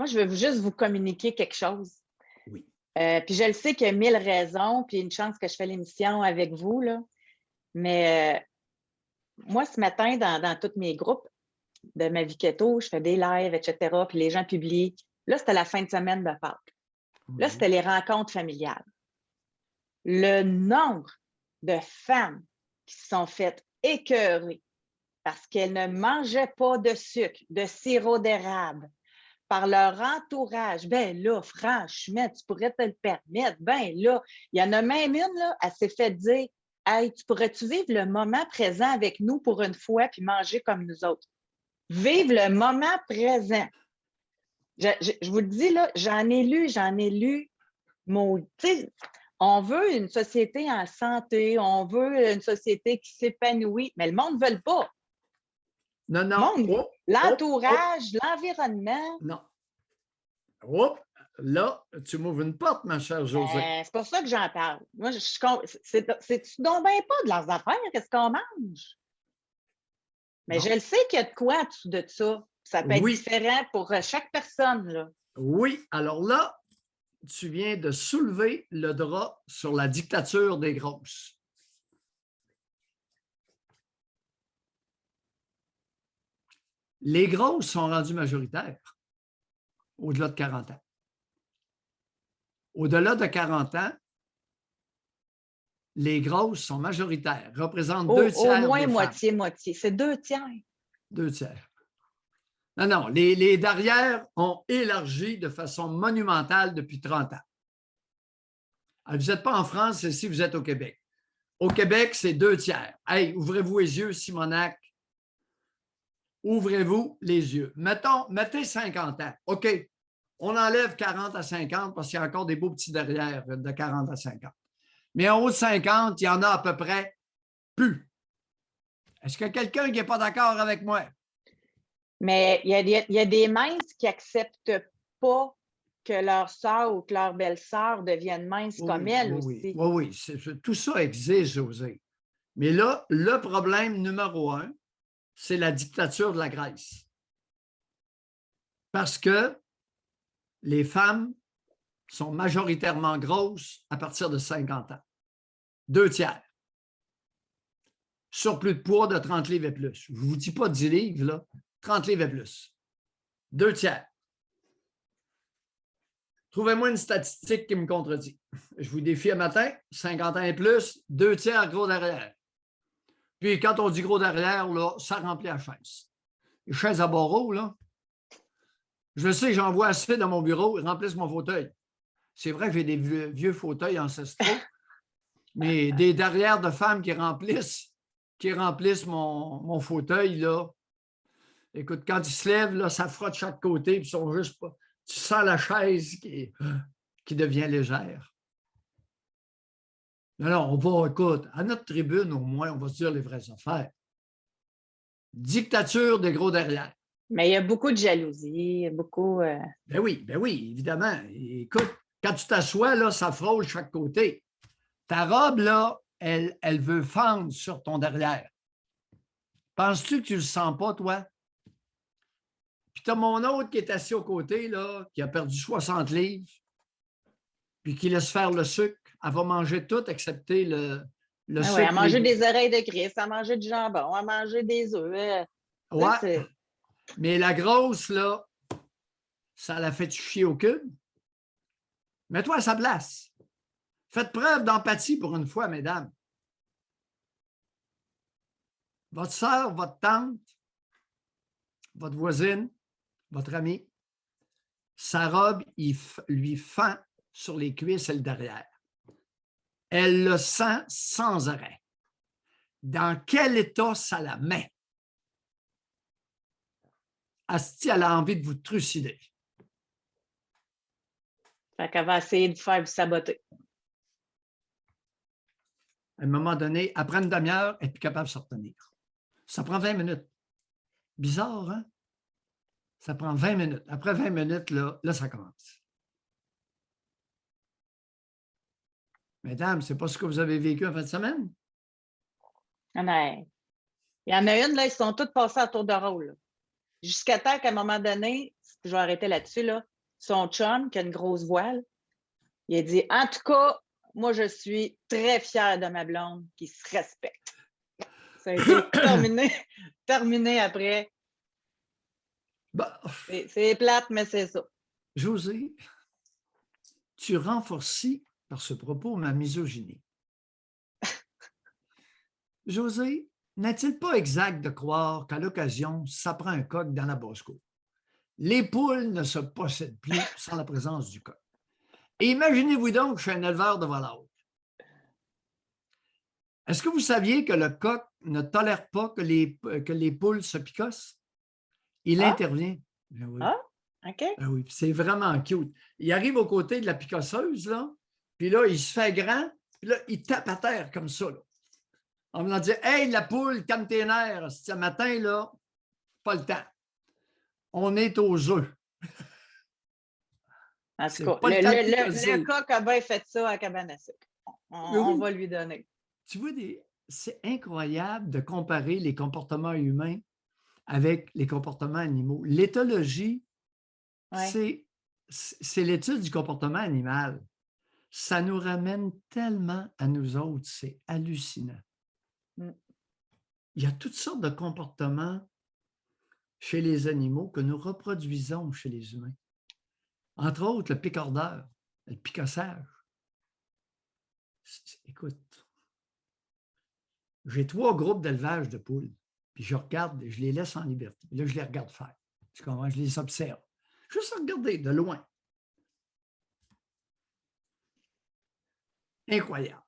Moi, je veux juste vous communiquer quelque chose. Oui. Puis je le sais qu'il y a 1000 raisons, puis une chance que je fais l'émission avec vous, là. Mais moi, ce matin, dans tous mes groupes de ma vie keto, je fais des lives, etc., puis les gens publient. Là, c'était la fin de semaine de Pâques. Là, Oui. c'était les rencontres familiales. Le nombre de femmes qui se sont faites écœurer parce qu'elles ne mangeaient pas de sucre, de sirop d'érable, par leur entourage. Ben là, franchement, tu pourrais te le permettre. Ben là, il y en a même une, là, elle s'est fait dire, hey, tu pourrais-tu vivre le moment présent avec nous pour une fois puis manger comme nous autres? Vivre le moment présent. Je vous le dis, là, j'en ai lu. On veut une société en santé, on veut une société qui s'épanouit, mais le monde ne veut pas. Non, Le non. monde, Oh. l'entourage, l'environnement. Non. Oh, là, tu m'ouvres une porte, ma chère Josée. C'est pour ça que j'en parle. Moi, c'est-tu donc bien pas de leurs affaires, qu'est-ce qu'on mange? Mais Non. je le sais qu'il y a de quoi en dessous de ça. Ça peut être Oui. différent pour chaque personne, là. Oui. Alors là, tu viens de soulever le drap sur la dictature des grosses. Les grosses sont rendues majoritaires au-delà de 40 ans. Au-delà de 40 ans, les grosses sont majoritaires, représentent deux Au tiers moins des femmes. moitié-moitié. C'est 2 tiers. 2 tiers. Non, non, les derrières ont élargi de façon monumentale depuis 30 ans. Alors, vous n'êtes pas en France, ici, vous êtes au Québec. Au Québec, c'est 2 tiers. Hey, ouvrez-vous les yeux, Simonac. Ouvrez-vous les yeux. Mettez 50 ans. OK. On enlève 40 à 50 parce qu'il y a encore des beaux petits derrière de 40 à 50. Mais en haut de 50, il y en a à peu près plus. Est-ce qu'il y a quelqu'un qui n'est pas d'accord avec moi? Mais il y a des minces qui n'acceptent pas que leur sœur ou que leur belle-sœur devienne mince comme elles aussi. Oui. Tout ça existe, José. Mais là, le problème numéro 1, c'est la dictature de la graisse. Parce que les femmes sont majoritairement grosses à partir de 50 ans. 2 tiers. Surplus de poids de 30 livres et plus. Je ne vous dis pas 10 livres, là. 30 livres et plus. 2 tiers. Trouvez-moi une statistique qui me contredit. Je vous défie un matin, 50 ans et plus, 2 tiers gros derrière. Puis quand on dit gros derrière, là, ça remplit la chaise. Les chaises à barreaux, là, je sais, j'en vois assez dans mon bureau, ils remplissent mon fauteuil. C'est vrai que j'ai des vieux fauteuils ancestraux, mais des derrières de femmes qui remplissent mon fauteuil, là. Écoute, quand ils se lèvent, là, ça frotte de chaque côté, puis ils sont juste pas. Tu sens la chaise qui devient légère. Non, on va, écoute, à notre tribune, au moins, on va se dire les vraies affaires. Dictature des gros derrière. Mais il y a beaucoup de jalousie, beaucoup. Ben oui, évidemment. Écoute, quand tu t'assois, là, ça frôle de chaque côté. Ta robe, là, elle veut fendre sur ton derrière. Penses-tu que tu ne le sens pas, toi? Puis tu as mon autre qui est assis aux côtés, là, qui a perdu 60 livres, puis qui laisse faire le sucre. Elle va manger tout, excepté le sucre. Ouais, à manger des oreilles de Christ, à manger du jambon, à manger des œufs. Ouais. Mais la grosse, là, ça la fait chier au cul. Mets-toi à sa place. Faites preuve d'empathie pour une fois, mesdames. Votre sœur, votre tante, votre voisine, votre amie, sa robe, il lui fend sur les cuisses et le derrière. Elle le sent sans arrêt. Dans quel état ça la met? Asti, elle a envie de vous trucider. Fait qu'elle va essayer de faire vous saboter. À un moment donné, après une demi-heure, elle n'est plus capable de se retenir. Ça prend 20 minutes. Bizarre, hein? Ça prend 20 minutes. Après 20 minutes, là ça commence. Mesdames, ce n'est pas ce que vous avez vécu en fin de semaine? Il y en a une, là, ils sont toutes passés à tour de rôle. Jusqu'à temps qu'à un moment donné, je vais arrêter là-dessus, là. Son chum, qui a une grosse voile, il a dit, en tout cas, moi, je suis très fière de ma blonde qui se respecte. Ça a été terminé après. Bah, C'est plate, mais c'est ça. Josée, tu renforces par ce propos ma misogynie. Josée, n'est-il pas exact de croire qu'à l'occasion, ça prend un coq dans la basse-cour? Les poules ne se possèdent plus sans la présence du coq. Et imaginez-vous donc que je suis un éleveur de volailles. Est-ce que vous saviez que le coq ne tolère pas que les poules se picossent? Il intervient. Ben oui. Ah, OK. Ben oui, c'est vraiment cute. Il arrive aux côtés de la picosseuse, là, puis là, il se fait grand, puis là, il tape à terre comme ça, là, en venant dire « Hey, la poule, calme tes nerfs, ce matin, là, pas le temps. On est aux œufs. » En tout C'est cas, pas le temps de picosser. le coq a bien fait ça à cabane à sucre. On va lui donner. Tu vois, c'est incroyable de comparer les comportements humains avec les comportements animaux. L'éthologie, Ouais. c'est l'étude du comportement animal. Ça nous ramène tellement à nous autres, c'est hallucinant. Il y a toutes sortes de comportements chez les animaux que nous reproduisons chez les humains. Entre autres, le picordeur, le picossage. Écoute, j'ai 3 groupes d'élevage de poules, puis je regarde, je les laisse en liberté. Là, je les regarde faire. Tu comprends? Je les observe. Juste regarder de loin. Incroyable.